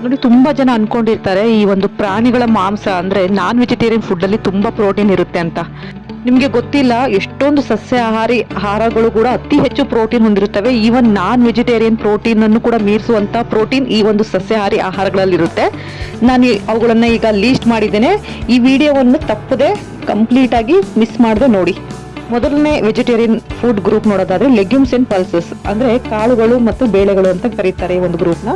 ನೋಡಿ, ತುಂಬಾ ಜನ ಅನ್ಕೊಂಡಿರ್ತಾರೆ ಈ ಒಂದು ಪ್ರಾಣಿಗಳ ಮಾಂಸ ಅಂದ್ರೆ ನಾನ್ ವೆಜಿಟೇರಿಯನ್ ಫುಡ್ ಅಲ್ಲಿ ತುಂಬಾ ಪ್ರೋಟೀನ್ ಇರುತ್ತೆ ಅಂತ. ನಿಮ್ಗೆ ಗೊತ್ತಿಲ್ಲ, ಎಷ್ಟೊಂದು ಸಸ್ಯಾಹಾರಿ ಆಹಾರಗಳು ಕೂಡ ಅತಿ ಹೆಚ್ಚು ಪ್ರೋಟೀನ್ ಹೊಂದಿರುತ್ತವೆ. ಈವನ್ ನಾನ್ ವೆಜಿಟೇರಿಯನ್ ಪ್ರೋಟೀನ್ ಅನ್ನು ಕೂಡ ಮೀರಿಸುವಂತ ಪ್ರೋಟೀನ್ ಈ ಒಂದು ಸಸ್ಯಾಹಾರಿ ಆಹಾರಗಳಲ್ಲಿರುತ್ತೆ. ನಾನು ಅವುಗಳನ್ನ ಈಗ ಲೀಸ್ಟ್ ಮಾಡಿದ್ದೇನೆ. ಈ ವಿಡಿಯೋವನ್ನು ತಪ್ಪದೆ ಕಂಪ್ಲೀಟ್ ಆಗಿ ಮಿಸ್ ಮಾಡದೆ ನೋಡಿ. ಮೊದಲನೇ ವೆಜಿಟೇರಿಯನ್ ಫುಡ್ ಗ್ರೂಪ್ ನೋಡೋದಾದ್ರೆ ಲೆಗ್ಯೂಮ್ಸ್ ಅಂಡ್ ಪಲ್ಸಸ್, ಅಂದ್ರೆ ಕಾಳುಗಳು ಮತ್ತು ಬೇಳೆಗಳು ಅಂತ ಕರೀತಾರೆ ಈ ಒಂದು ಗ್ರೂಪ್ ನ.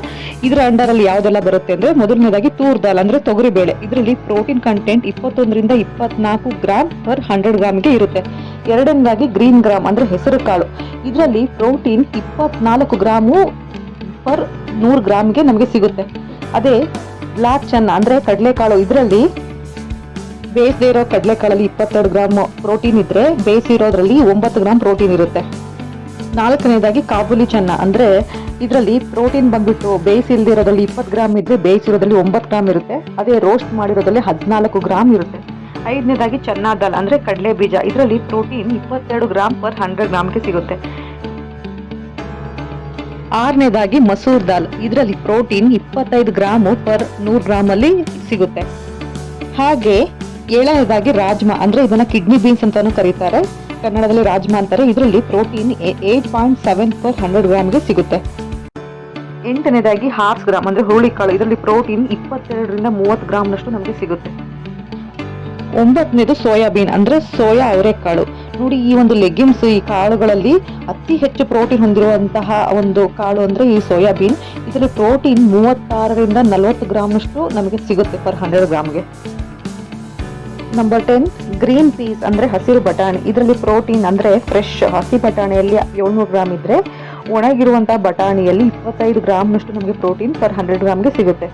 ಇದರ ಅಂಡರ್ ಅಲ್ಲಿ ಯಾವ್ದೆಲ್ಲ ಬರುತ್ತೆ ಅಂದ್ರೆ, ಮೊದಲನೇದಾಗಿ ತೂರ್ ದಾಲ್ ಅಂದ್ರೆ ತೊಗರಿ ಬೇಳೆ. ಇದರಲ್ಲಿ ಪ್ರೋಟೀನ್ ಕಂಟೆಂಟ್ 21 ರಿಂದ 24 ಗ್ರಾಮ್ ಪರ್ 100 ಗ್ರಾಮ್ಗೆ ಇರುತ್ತೆ. ಎರಡನೇದಾಗಿ ಗ್ರೀನ್ ಗ್ರಾಮ್ ಅಂದ್ರೆ ಹೆಸರು ಕಾಳು. ಇದರಲ್ಲಿ ಪ್ರೋಟೀನ್ 24 ಗ್ರಾಮು ಪರ್ 100 ಗ್ರಾಮ್ಗೆ ನಮಗೆ ಸಿಗುತ್ತೆ. ಅದೇ ಬ್ಲಾಕ್ ಚನ್ನ ಅಂದ್ರೆ ಕಡಲೆಕಾಳು. ಇದರಲ್ಲಿ ಬೇಯಿಸದೇ ಇರೋ ಕಡಲೆಕಾಳಲ್ಲಿ 22 ಗ್ರಾಮ್ ಪ್ರೋಟೀನ್ ಇದ್ರೆ, ಬೇಯಿಸಿರೋದ್ರಲ್ಲಿ 9 ಗ್ರಾಮ್ ಪ್ರೋಟೀನ್ ಇರುತ್ತೆ. ನಾಲ್ಕನೇದಾಗಿ ಕಾಬೂಲಿ ಚನ್ನ ಅಂದ್ರೆ ಇದರಲ್ಲಿ ಪ್ರೋಟೀನ್ ಬಂದ್ಬಿಟ್ಟು ಬೇಯಿಸಿಲ್ದಿರೋದ್ರಲ್ಲಿ 20 ಗ್ರಾಮ್ ಇದ್ರೆ, ಬೇಯಿಸಿರೋದ್ರಲ್ಲಿ 9 ಗ್ರಾಮ್ ಇರುತ್ತೆ. ಅದೇ ರೋಸ್ಟ್ ಮಾಡಿರೋದ್ರಲ್ಲಿ 14 ಗ್ರಾಮ್ ಇರುತ್ತೆ. ಐದನೇದಾಗಿ ಚನ್ನಾ ದಾಲ್ ಅಂದ್ರೆ ಕಡಲೆ ಬೀಜ. ಇದರಲ್ಲಿ ಪ್ರೋಟೀನ್ 22 ಗ್ರಾಮ್ ಪರ್ 100 ಗ್ರಾಮ್ಗೆ ಸಿಗುತ್ತೆ. ಆರನೇದಾಗಿ ಮಸೂರ್ ದಾಲ್. ಇದರಲ್ಲಿ ಪ್ರೋಟೀನ್ 25 ಗ್ರಾಮ್ ಪರ್ 100 ಗ್ರಾಮ್ ಅಲ್ಲಿ ಸಿಗುತ್ತೆ. ಹಾಗೆ ಏಳನೇದಾಗಿ ರಾಜ್ಮಾ ಅಂದ್ರೆ ಇದನ್ನ ಕಿಡ್ನಿ ಬೀನ್ಸ್ ಅಂತಾನು ಕರೀತಾರೆ, ಕನ್ನಡದಲ್ಲಿ ರಾಜ್ಮಾ ಅಂತಾರೆ. ಇದರಲ್ಲಿ ಪ್ರೋಟೀನ್ 8.7 ಪರ್ 100 ಗ್ರಾಮ್ಗೆ ಸಿಗುತ್ತೆ. ಎಂಟನೇದಾಗಿ ಹಾರ್ಸ್ ಗ್ರಾಮ್ ಅಂದ್ರೆ ಹುರುಳಿಕಾಳು. ಇದರಲ್ಲಿ ಪ್ರೋಟೀನ್ 22 ರಿಂದ 30 ಗ್ರಾಮ್ನಷ್ಟು ನಮಗೆ ಸಿಗುತ್ತೆ. ಒಂಬತ್ತನೇದು ಸೋಯಾಬೀನ್ ಅಂದ್ರೆ ಸೋಯಾ ಅವರೆಕಾಳು. ನೋಡಿ, ಈ ಒಂದು ಲೆಗ್ಯೂಮ್ಸ್, ಈ ಕಾಳುಗಳಲ್ಲಿ ಅತಿ ಹೆಚ್ಚು ಪ್ರೋಟೀನ್ ಹೊಂದಿರುವಂತಹ ಒಂದು ಕಾಳು ಅಂದ್ರೆ ಈ ಸೋಯಾಬೀನ್. ಇದರಲ್ಲಿ ಪ್ರೋಟೀನ್ 36 ರಿಂದ 40 ಗ್ರಾಮ್ನಷ್ಟು ನಮಗೆ ಸಿಗುತ್ತೆ ಪರ್ 100 ಗ್ರಾಮ್ಗೆ. ನಂಬರ್ 10 ಗ್ರೀನ್ ಪೀಸ್ ಅಂದ್ರೆ ಹಸಿರು ಬಟಾಣಿ. ಇದರಲ್ಲಿ ಪ್ರೋಟೀನ್ ಅಂದ್ರೆ ಫ್ರೆಶ್ ಹಸಿ ಬಟಾಣಿಯಲ್ಲಿ 700 ಗ್ರಾಮ್ ಇದ್ರೆ, ಒಣಗಿರುವಂತಹ ಬಟಾಣಿಯಲ್ಲಿ 25 ಗ್ರಾಮ್ನಷ್ಟು ನಮಗೆ ಪ್ರೋಟೀನ್ ಪರ್ 100 ಗ್ರಾಮ್ಗೆ ಸಿಗುತ್ತೆ.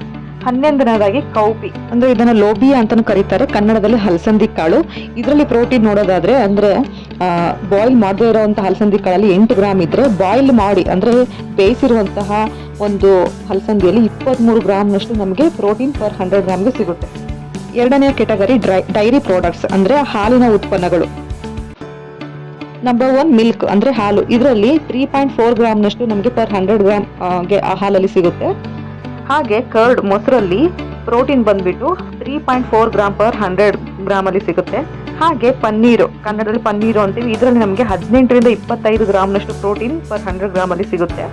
11ನೇದಾಗಿ ಕೌಪಿ ಅಂದ್ರೆ ಇದನ್ನ ಲೋಬಿಯಾ ಅಂತಾನು ಕರೀತಾರೆ, ಕನ್ನಡದಲ್ಲಿ ಹಲಸಂದಿ ಕಾಳು. ಇದರಲ್ಲಿ ಪ್ರೋಟೀನ್ ನೋಡೋದಾದ್ರೆ ಅಂದ್ರೆ ಬಾಯ್ಲ್ ಮಾಡದೇ ಇರುವಂತಹ ಹಲಸಂದಿ ಕಾಳಲ್ಲಿ 8 ಗ್ರಾಮ್ ಇದ್ರೆ, ಬಾಯ್ಲ್ ಮಾಡಿ ಅಂದ್ರೆ ಬೇಯಿಸಿರುವಂತಹ ಒಂದು ಹಲಸಂದಿಯಲ್ಲಿ 23 ಗ್ರಾಮ್ನಷ್ಟು ನಮಗೆ ಪ್ರೋಟೀನ್ ಪರ್ 100 ಗ್ರಾಮ್ಗೆ ಸಿಗುತ್ತೆ. ಎರಡನೇ ಕೆಟಗರಿ ಡೈರಿ ಪ್ರಾಡಕ್ಟ್ಸ್ ಅಂದ್ರೆ ಹಾಲಿನ ಉತ್ಪನ್ನಗಳು. ನಂಬರ್ 1 ಮಿಲ್ಕ್ ಅಂದ್ರೆ ಹಾಲು. ಇದರಲ್ಲಿ 3.4 ಗ್ರಾಮ್ನಷ್ಟು ನಮಗೆ ಪರ್ 100 ಗ್ರಾಮ್ ಗೆ ಹಾಲಲ್ಲಿ ಸಿಗುತ್ತೆ. ಹಾಗೆ ಕರ್ಡ್ ಮೊಸರಲ್ಲಿ ಪ್ರೋಟೀನ್ ಬಂದ್ಬಿಟ್ಟು 3.4 ಗ್ರಾಮ್ ಪರ್ 100 ಗ್ರಾಮ್ ಅಲ್ಲಿ ಸಿಗುತ್ತೆ. ಹಾಗೆ ಪನ್ನೀರು, ಕನ್ನಡದಲ್ಲಿ ಪನ್ನೀರು ಅಂತೀವಿ. ಇದರಲ್ಲಿ ನಮಗೆ 18 ರಿಂದ 25 ಗ್ರಾಮ್ನಷ್ಟು ಪ್ರೋಟೀನ್ ಪರ್ 100 ಗ್ರಾಮ್ ಅಲ್ಲಿ ಸಿಗುತ್ತೆ.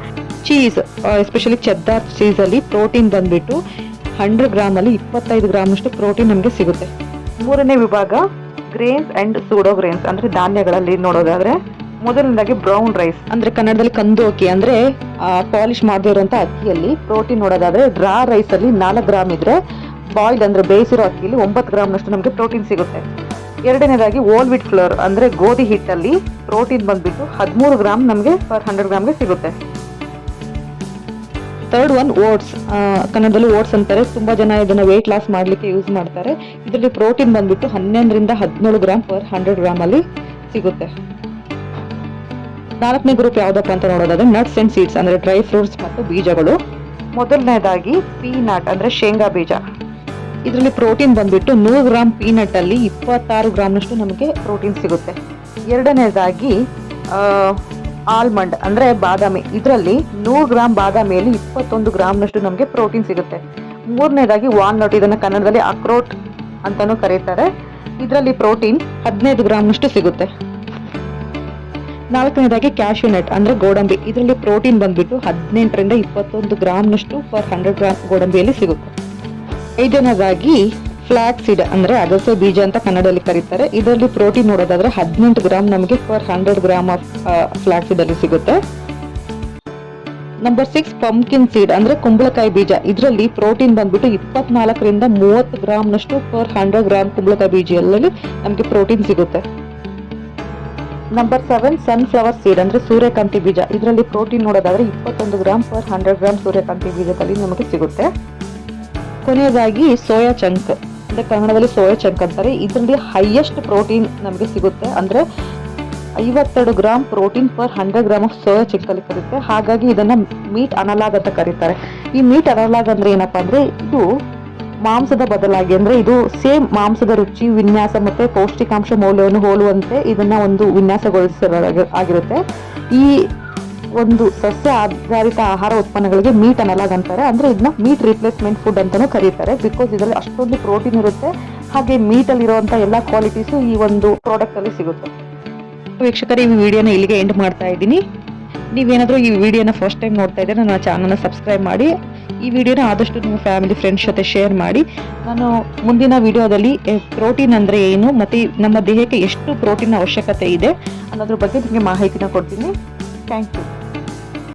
ಚೀಸ್, ಎಸ್ಪೆಷಲಿ ಚೆದ್ದಾರ್ ಚೀಸ್ ಅಲ್ಲಿ ಪ್ರೋಟೀನ್ ಬಂದ್ಬಿಟ್ಟು 100 ಗ್ರಾಮ್ ಅಲ್ಲಿ 25 ಗ್ರಾಮ್ನಷ್ಟು ಪ್ರೋಟೀನ್ ನಮಗೆ ಸಿಗುತ್ತೆ. ಮೂರನೇ ವಿಭಾಗ ಗ್ರೇನ್ಸ್ ಅಂಡ್ ಸೂಡೋ ಗ್ರೇನ್ಸ್ ಅಂದ್ರೆ ಧಾನ್ಯಗಳಲ್ಲಿ ನೋಡೋದಾದ್ರೆ, ಮೊದಲನೇದಾಗಿ ಬ್ರೌನ್ ರೈಸ್ ಅಂದ್ರೆ ಕನ್ನಡದಲ್ಲಿ ಕಂದು ಅಕ್ಕಿ ಅಂದ್ರೆ ಪಾಲಿಶ್ ಮಾಡದೇ ಇರುವಂತಹ ಅಕ್ಕಿಯಲ್ಲಿ ಪ್ರೋಟೀನ್ ನೋಡೋದಾದ್ರೆ, ಡ್ರಾ ರೈಸ್ ಅಲ್ಲಿ 4 ಗ್ರಾಮ್ ಇದ್ರೆ, ಬಾಯ್ಲ್ಡ್ ಅಂದ್ರೆ ಬೇಯಿಸಿರೋ ಅಕ್ಕಿಯಲ್ಲಿ 9 ಗ್ರಾಮ್ನಷ್ಟು ನಮಗೆ ಪ್ರೋಟೀನ್ ಸಿಗುತ್ತೆ. ಎರಡನೇದಾಗಿ ಹೋಲ್ ವೀಟ್ ಫ್ಲೋರ್ ಅಂದ್ರೆ ಗೋಧಿ ಹಿಟ್ಟಲ್ಲಿ ಪ್ರೋಟೀನ್ ಬಂದ್ಬಿಟ್ಟು 13 ಗ್ರಾಮ್ ನಮಗೆ ಪರ್ 100 ಗ್ರಾಮ್ಗೆ ಸಿಗುತ್ತೆ. ಥರ್ಡ್ ಒನ್ ಓಟ್ಸ್, ಕನ್ನಡದಲ್ಲಿ ಓಟ್ಸ್ ಅಂತಾರೆ. ತುಂಬಾ ಜನ ಇದನ್ನ ವೇಟ್ ಲಾಸ್ ಮಾಡ್ಲಿಕ್ಕೆ ಯೂಸ್ ಮಾಡ್ತಾರೆ. ಇದರಲ್ಲಿ ಪ್ರೋಟೀನ್ ಬಂದ್ಬಿಟ್ಟು 11 ರಿಂದ 17 ಗ್ರಾಮ್ ಪರ್ 100 ಗ್ರಾಮ್ ಅಲ್ಲಿ ಸಿಗುತ್ತೆ. ನಾಲ್ಕನೇ ಗ್ರೂಪ್ ಯಾವ್ದಪ್ಪ ಅಂತ ನೋಡೋದಾದ್ರೆ ನಟ್ಸ್ ಅಂಡ್ ಸೀಡ್ಸ್ ಅಂದ್ರೆ ಡ್ರೈ ಫ್ರೂಟ್ಸ್ ಮತ್ತು ಬೀಜಗಳು. ಮೊದಲನೇದಾಗಿ ಪೀನಟ್ ಅಂದ್ರೆ ಶೇಂಗಾ ಬೀಜ. ಇದರಲ್ಲಿ ಪ್ರೋಟೀನ್ ಬಂದ್ಬಿಟ್ಟು 100 ಗ್ರಾಮ್ ಪೀನಟ್ ಅಲ್ಲಿ 26 ಗ್ರಾಮ್ನಷ್ಟು ನಮಗೆ ಪ್ರೋಟೀನ್ ಸಿಗುತ್ತೆ. ಎರಡನೇದಾಗಿ ಆಲ್ಮಂಡ್ ಅಂದ್ರೆ ಬಾದಾಮಿ. ಇದರಲ್ಲಿ 100 ಗ್ರಾಮ್ ಬಾದಾಮಿಯಲ್ಲಿ 21 ಗ್ರಾಮ್ನಷ್ಟು ನಮಗೆ ಪ್ರೋಟೀನ್ ಸಿಗುತ್ತೆ. ಮೂರನೇದಾಗಿ ವಾಲ್ನಟ್, ಇದನ್ನ ಕನ್ನಡದಲ್ಲಿ ಅಕ್ರೋಟ್ ಅಂತಾನೂ ಕರೀತಾರೆ. ಇದರಲ್ಲಿ ಪ್ರೋಟೀನ್ 15 ಗ್ರಾಮ್ನಷ್ಟು ಸಿಗುತ್ತೆ. ನಾಲ್ಕನೇದಾಗಿ ಕ್ಯಾಶ್ಯೂ ನಟ್ ಅಂದ್ರೆ ಗೋಡಂಬಿ. ಇದರಲ್ಲಿ ಪ್ರೋಟೀನ್ ಬಂದ್ಬಿಟ್ಟು 18 ರಿಂದ 21 ಗ್ರಾಮ್ನಷ್ಟು ಪರ್ 100 ಗ್ರಾಮ್ ಗೋಡಂಬಿಯಲ್ಲಿ ಸಿಗುತ್ತೆ. ಐದನೇದಾಗಿ ಫ್ಲಾಕ್ ಸೀಡ್ ಅಂದ್ರೆ ಅಗಸೆ ಬೀಜ ಅಂತ ಕನ್ನಡದಲ್ಲಿ ಕರೀತಾರೆ. ಇದರಲ್ಲಿ ಪ್ರೋಟೀನ್ ನೋಡೋದಾದ್ರೆ 18 ಗ್ರಾಮ್ ನಮಗೆ ಪರ್ 100 ಗ್ರಾಮ್ ಆಫ್ ಫ್ಲಾಕ್ ಸೀಡ್ ಅಲ್ಲಿ ಸಿಗುತ್ತೆ. ನಂಬರ್ 6 ಪಂಪ್ಕಿನ್ ಸೀಡ್ ಅಂದ್ರೆ ಕುಂಬಳಕಾಯಿ ಬೀಜ. ಇದರಲ್ಲಿ ಪ್ರೋಟೀನ್ ಬಂದ್ಬಿಟ್ಟು 24 ರಿಂದ 30 ಗ್ರಾಮ್ನಷ್ಟು ಪರ್ 100 ಗ್ರಾಮ್ ಕುಂಬಳಕಾಯಿ ಬೀಜದಲ್ಲಿ ನಮಗೆ ಪ್ರೋಟೀನ್ ಸಿಗುತ್ತೆ. ನಂಬರ್ 7 ಸನ್ಫ್ಲವರ್ ಸೀಡ್ ಅಂದ್ರೆ ಸೂರ್ಯಕಾಂತಿ ಬೀಜ. ಇದರಲ್ಲಿ ಪ್ರೋಟೀನ್ ನೋಡೋದಾದ್ರೆ 21 ಗ್ರಾಮ್ ಪರ್ 100 ಗ್ರಾಮ್ ಸೂರ್ಯಕಾಂತಿ ಬೀಜದಲ್ಲಿ ನಮಗೆ ಸಿಗುತ್ತೆ. ಕೊನೆಯದಾಗಿ ಸೋಯಾ ಚಂಕ್ ಅಂದ್ರೆ ಕನ್ನಡದಲ್ಲಿ ಸೋಯಾ ಚಂಕ್ ಅಂತಾರೆ. ಇದರಲ್ಲಿ ಹೈಯೆಸ್ಟ್ ಪ್ರೋಟೀನ್ ನಮಗೆ ಸಿಗುತ್ತೆ ಅಂದ್ರೆ 52 gram protein per 100 gram of soya chunk ಅಲ್ಲಿ ಕರೀತಾರೆ. ಹಾಗಾಗಿ ಇದನ್ನ ಮೀಟ್ ಅನಲಾಗ್ ಅಂತ ಕರೀತಾರೆ. ಈ ಮೀಟ್ ಅನಲಾಗ್ ಅಂದ್ರೆ ಏನಪ್ಪಾ ಅಂದ್ರೆ, ಇದು ಮಾಂಸದ ಬದಲಾಗಿ ಅಂದ್ರೆ ಇದು ಸೇಮ್ ಮಾಂಸದ ರುಚಿ, ವಿನ್ಯಾಸ ಮತ್ತೆ ಪೌಷ್ಟಿಕಾಂಶ ಮೌಲ್ಯವನ್ನು ಹೋಲುವಂತೆ ಇದನ್ನ ಒಂದು ವಿನ್ಯಾಸಗೊಳಿಸಲಾಗಿರುತ್ತೆ. ಈ ಒಂದು ಸಸ್ಯ ಆಧಾರಿತ ಆಹಾರ ಉತ್ಪನ್ನಗಳಿಗೆ ಮೀಟ್ ಅನಲಾಗ್ ಅಂತಾರೆ. ಅಂದ್ರೆ ಇದನ್ನ ಮೀಟ್ ರಿಪ್ಲೇಸ್ಮೆಂಟ್ ಫುಡ್ ಅಂತಾನೂ ಕರೀತಾರೆ. ಬಿಕಾಸ್ ಇದರಲ್ಲಿ ಅಷ್ಟೊಂದು ಪ್ರೋಟೀನ್ ಇರುತ್ತೆ, ಹಾಗೆ ಮೀಟ್ ಅಲ್ಲಿ ಇರುವಂತ ಎಲ್ಲಾ ಕ್ವಾಲಿಟೀಸು ಈ ಒಂದು ಪ್ರಾಡಕ್ಟ್ ಅಲ್ಲಿ ಸಿಗುತ್ತೆ. ವೀಕ್ಷಕರೇ, ಈ ವಿಡಿಯೋನ ಇಲ್ಲಿಗೆ ಎಂಡ್ ಮಾಡ್ತಾ ಇದ್ದೀನಿ. ನೀವೇನಾದರೂ ಈ ವಿಡಿಯೋನ ಫಸ್ಟ್ ಟೈಮ್ ನೋಡ್ತಾ ಇದ್ದರೆ ನನ್ನ ಚಾನಲ್ನ ಸಬ್ಸ್ಕ್ರೈಬ್ ಮಾಡಿ. ಈ ವಿಡಿಯೋನ ಆದಷ್ಟು ನಿಮ್ಮ ಫ್ಯಾಮಿಲಿ ಫ್ರೆಂಡ್ಸ್ ಜೊತೆ ಶೇರ್ ಮಾಡಿ. ನಾನು ಮುಂದಿನ ವಿಡಿಯೋದಲ್ಲಿ ಪ್ರೋಟೀನ್ ಅಂದರೆ ಏನು ಮತ್ತು ನಮ್ಮ ದೇಹಕ್ಕೆ ಎಷ್ಟು ಪ್ರೋಟೀನ್ ಅವಶ್ಯಕತೆ ಇದೆ ಅನ್ನೋದ್ರ ಬಗ್ಗೆ ನಿಮಗೆ ಮಾಹಿತಿನ ಕೊಡ್ತೀನಿ. Thank you.